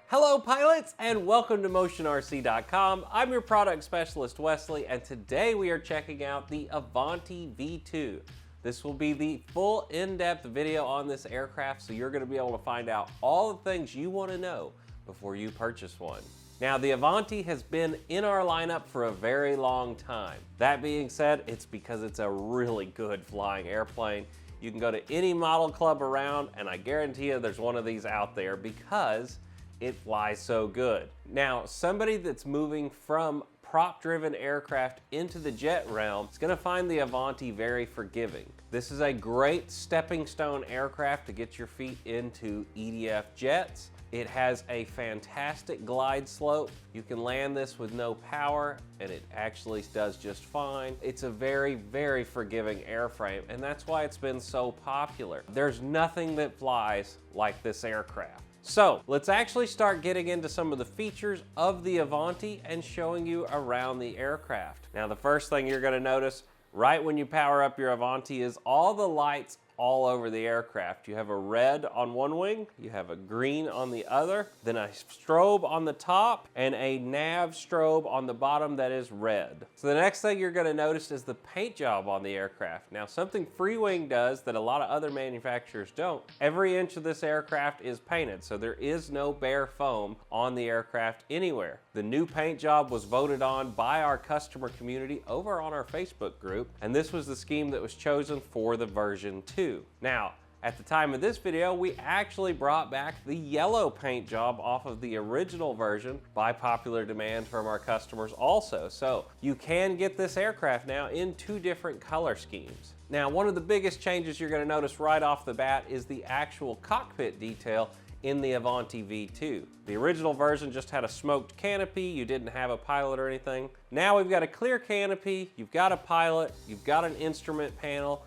Hello pilots and welcome to motionrc.com. I'm your product specialist Wesley, and today we are checking out the Avanti V2. This will be the full in-depth video on this aircraft, so you're going to be able to find out all the things you want to know before you purchase one. Now, the Avanti has been in our lineup for a very long time. That being said, it's because it's a really good flying airplane. You can go to any model club around and I guarantee you there's one of these out there because it flies so good. Now, somebody that's moving from prop-driven aircraft into the jet realm is going to find the Avanti very forgiving. This is a great stepping stone aircraft to get your feet into EDF jets. It has a fantastic glide slope. You can land this with no power and it actually does just fine. It's a very, very forgiving airframe, and that's why it's been so popular. There's nothing that flies like this aircraft. So let's actually start getting into some of the features of the Avanti and showing you around the aircraft. Now, the first thing you're going to notice right when you power up your Avanti is all the lights all over the aircraft. You have a red on one wing, you have a green on the other, then a strobe on the top, and a nav strobe on the bottom that is red. So the next thing you're going to notice is the paint job on the aircraft. Now, something Freewing does that a lot of other manufacturers don't. Every inch of this aircraft is painted, so there is no bare foam on the aircraft anywhere. The new paint job was voted on by our customer community over on our Facebook group, and this was the scheme that was chosen for the version 2. Now, at the time of this video, we actually brought back the yellow paint job off of the original version by popular demand from our customers also. So you can get this aircraft now in two different color schemes. Now, one of the biggest changes you're going to notice right off the bat is the actual cockpit detail in the Avanti V2. The original version just had a smoked canopy. You didn't have a pilot or anything. Now we've got a clear canopy, you've got a pilot, you've got an instrument panel.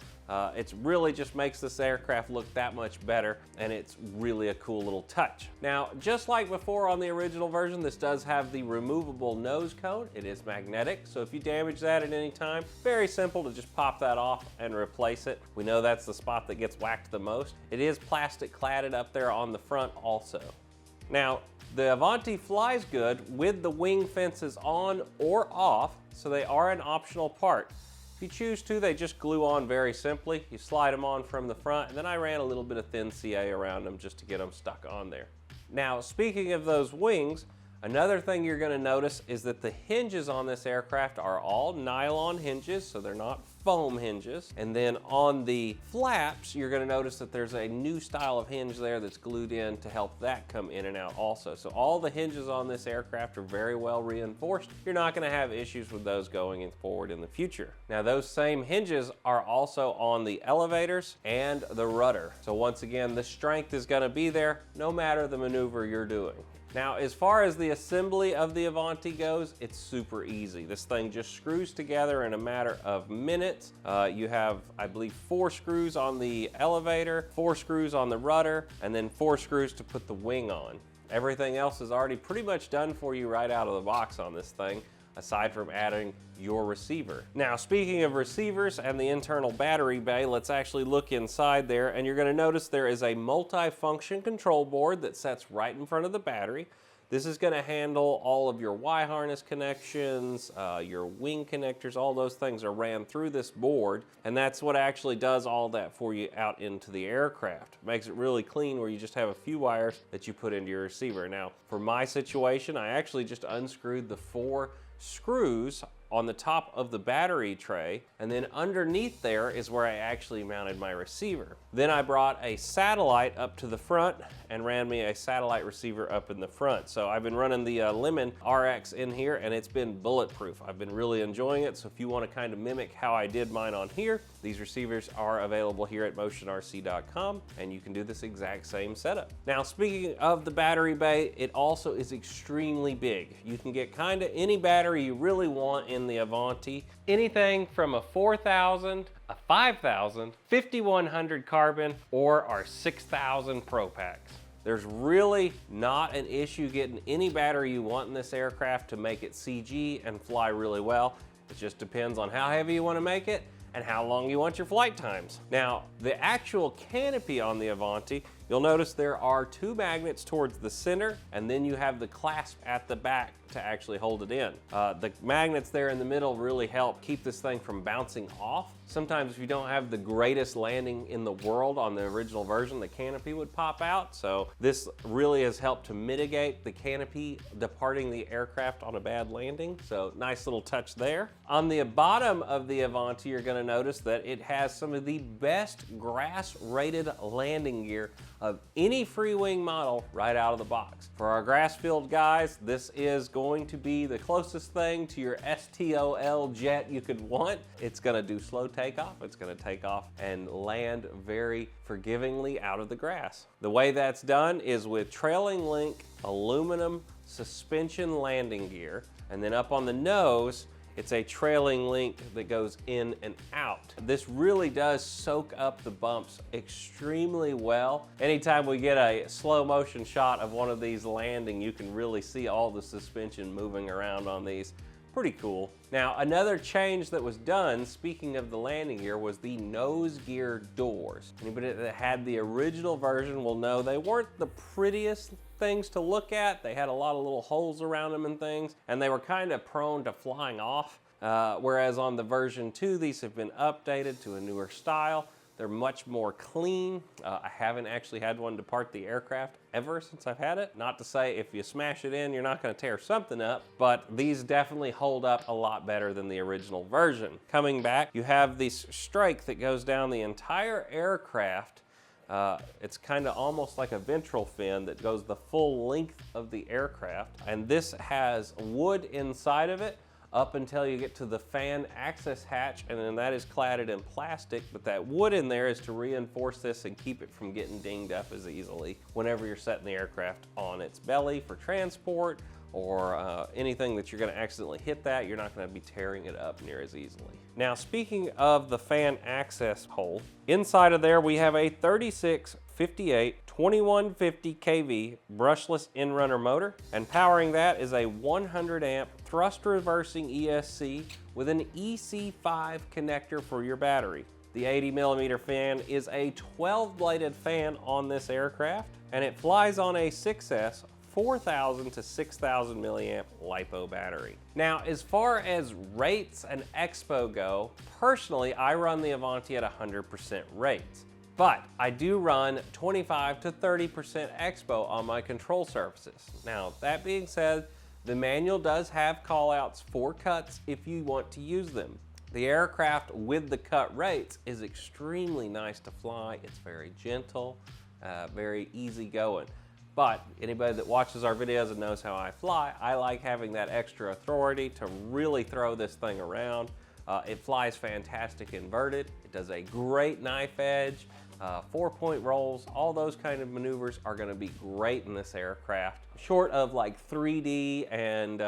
It really just makes this aircraft look that much better, and it's really a cool little touch. Now, just like before on the original version, this does have the removable nose cone. It is magnetic, so if you damage that at any time, very simple to just pop that off and replace it. We know that's the spot that gets whacked the most. It is plastic cladded up there on the front also. Now, the Avanti flies good with the wing fences on or off, so they are an optional part. If you choose to, they just glue on very simply. You slide them on from the front, and then I ran a little bit of thin CA around them just to get them stuck on there. Now, speaking of those wings, another thing you're going to notice is that the hinges on this aircraft are all nylon hinges, so they're not foam hinges. And then on the flaps, you're going to notice that there's a new style of hinge there that's glued in to help that come in and out also. So all the hinges on this aircraft are very well reinforced. You're not going to have issues with those going forward in the future. Now, those same hinges are also on the elevators and the rudder. So once again, the strength is going to be there no matter the maneuver you're doing. Now, as far as the assembly of the Avanti goes, it's super easy. This thing just screws together in a matter of minutes. You have, I believe, 4 screws on the elevator, 4 screws on the rudder, and then 4 screws to put the wing on. Everything else is already pretty much done for you right out of the box on this thing, aside from adding your receiver. Now, speaking of receivers and the internal battery bay, let's actually look inside there, and you're going to notice there is a multi-function control board that sets right in front of the battery. This is going to handle all of your Y-harness connections, your wing connectors, all those things are ran through this board, and that's what actually does all that for you out into the aircraft. Makes it really clean where you just have a few wires that you put into your receiver. Now, for my situation, I actually just unscrewed the 4 screws on the top of the battery tray, and then underneath there is where I actually mounted my receiver. Then I brought a satellite up to the front and ran me a satellite receiver up in the front. So I've been running the Lemon RX in here, and it's been bulletproof. I've been really enjoying it, so if you want to kind of mimic how I did mine on here, these receivers are available here at motionrc.com, and you can do this exact same setup. Now, speaking of the battery bay, it also is extremely big. You can get kind of any battery you really want in the Avanti. Anything from a 4000, a 5000, 5100 carbon, or our 6000 Pro Packs. There's really not an issue getting any battery you want in this aircraft to make it CG and fly really well. It just depends on how heavy you want to make it and how long you want your flight times. Now, the actual canopy on the Avanti You'll notice there are 2 magnets towards the center, and then you have the clasp at the back to actually hold it in. The magnets there in the middle really help keep this thing from bouncing off. Sometimes if you don't have the greatest landing in the world on the original version, the canopy would pop out. So this really has helped to mitigate the canopy departing the aircraft on a bad landing. So nice little touch there. On the bottom of the Avanti, you're gonna notice that it has some of the best grass-rated landing gear of any Freewing model right out of the box. For our grass field guys, this is going to be the closest thing to your STOL jet you could want. It's gonna do slow takeoff. It's gonna take off and land very forgivingly out of the grass. The way that's done is with trailing link aluminum suspension landing gear, and then up on the nose, it's a trailing link that goes in and out. This really does soak up the bumps extremely well. Anytime we get a slow motion shot of one of these landing, you can really see all the suspension moving around on these. Pretty cool. Now, another change that was done, speaking of the landing gear, was the nose gear doors. Anybody that had the original version will know they weren't the prettiest things to look at. They had a lot of little holes around them and things, and they were kind of prone to flying off. Whereas on the version 2, these have been updated to a newer style. They're much more clean. I haven't actually had one depart the aircraft ever since I've had it. Not to say if you smash it in, you're not gonna tear something up, but these definitely hold up a lot better than the original version. Coming back, you have this strike that goes down the entire aircraft. It's kind of almost like a ventral fin that goes the full length of the aircraft. And this has wood inside of it up until you get to the fan access hatch, and then that is cladded in plastic, but that wood in there is to reinforce this and keep it from getting dinged up as easily whenever you're setting the aircraft on its belly for transport, or anything that you're gonna accidentally hit that, you're not gonna be tearing it up near as easily. Now, speaking of the fan access hole, inside of there we have a 3658 2150 kV brushless inrunner motor, and powering that is a 100 amp thrust reversing ESC with an EC5 connector for your battery. The 80mm fan is a 12-bladed fan on this aircraft, and it flies on a 6S 4,000 to 6,000 milliamp LiPo battery. Now, as far as rates and expo go, personally, I run the Avanti at 100% rates, but I do run 25 to 30% expo on my control surfaces. Now, that being said, the manual does have callouts for cuts if you want to use them. The aircraft with the cut rates is extremely nice to fly. It's very gentle, very easy going. But anybody that watches our videos and knows how I fly, I like having that extra authority to really throw this thing around. It flies fantastic inverted. It does a great knife edge, 4-point rolls. All those kind of maneuvers are gonna be great in this aircraft. Short of like 3D, and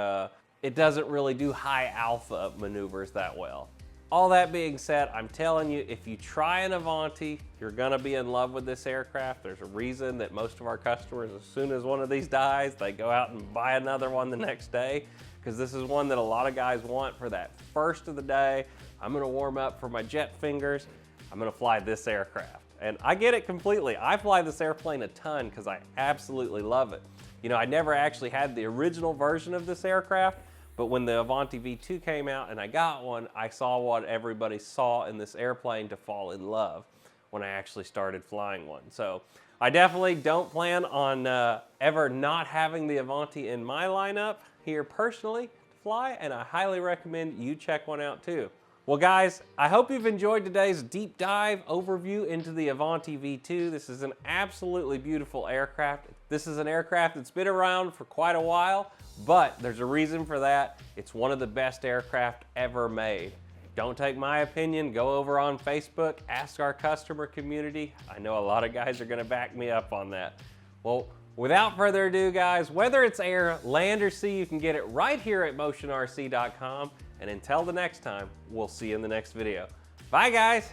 it doesn't really do high alpha maneuvers that well. All that being said, I'm telling you, if you try an Avanti, you're gonna be in love with this aircraft. There's a reason that most of our customers, as soon as one of these dies, they go out and buy another one the next day, because this is one that a lot of guys want for that first of the day. I'm gonna warm up for my jet fingers. I'm gonna fly this aircraft. And I get it completely. I fly this airplane a ton because I absolutely love it. You know, I never actually had the original version of this aircraft, but when the Avanti V2 came out and I got one, I saw what everybody saw in this airplane to fall in love when I actually started flying one. So I definitely don't plan on ever not having the Avanti in my lineup here personally to fly, and I highly recommend you check one out too. Well guys, I hope you've enjoyed today's deep dive overview into the Avanti V2. This is an absolutely beautiful aircraft. This is an aircraft that's been around for quite a while, but there's a reason for that. It's one of the best aircraft ever made. Don't take my opinion, go over on Facebook, ask our customer community. I know a lot of guys are gonna back me up on that. Well, without further ado guys, whether it's air, land, or sea, you can get it right here at motionrc.com. And until the next time, we'll see you in the next video. Bye guys.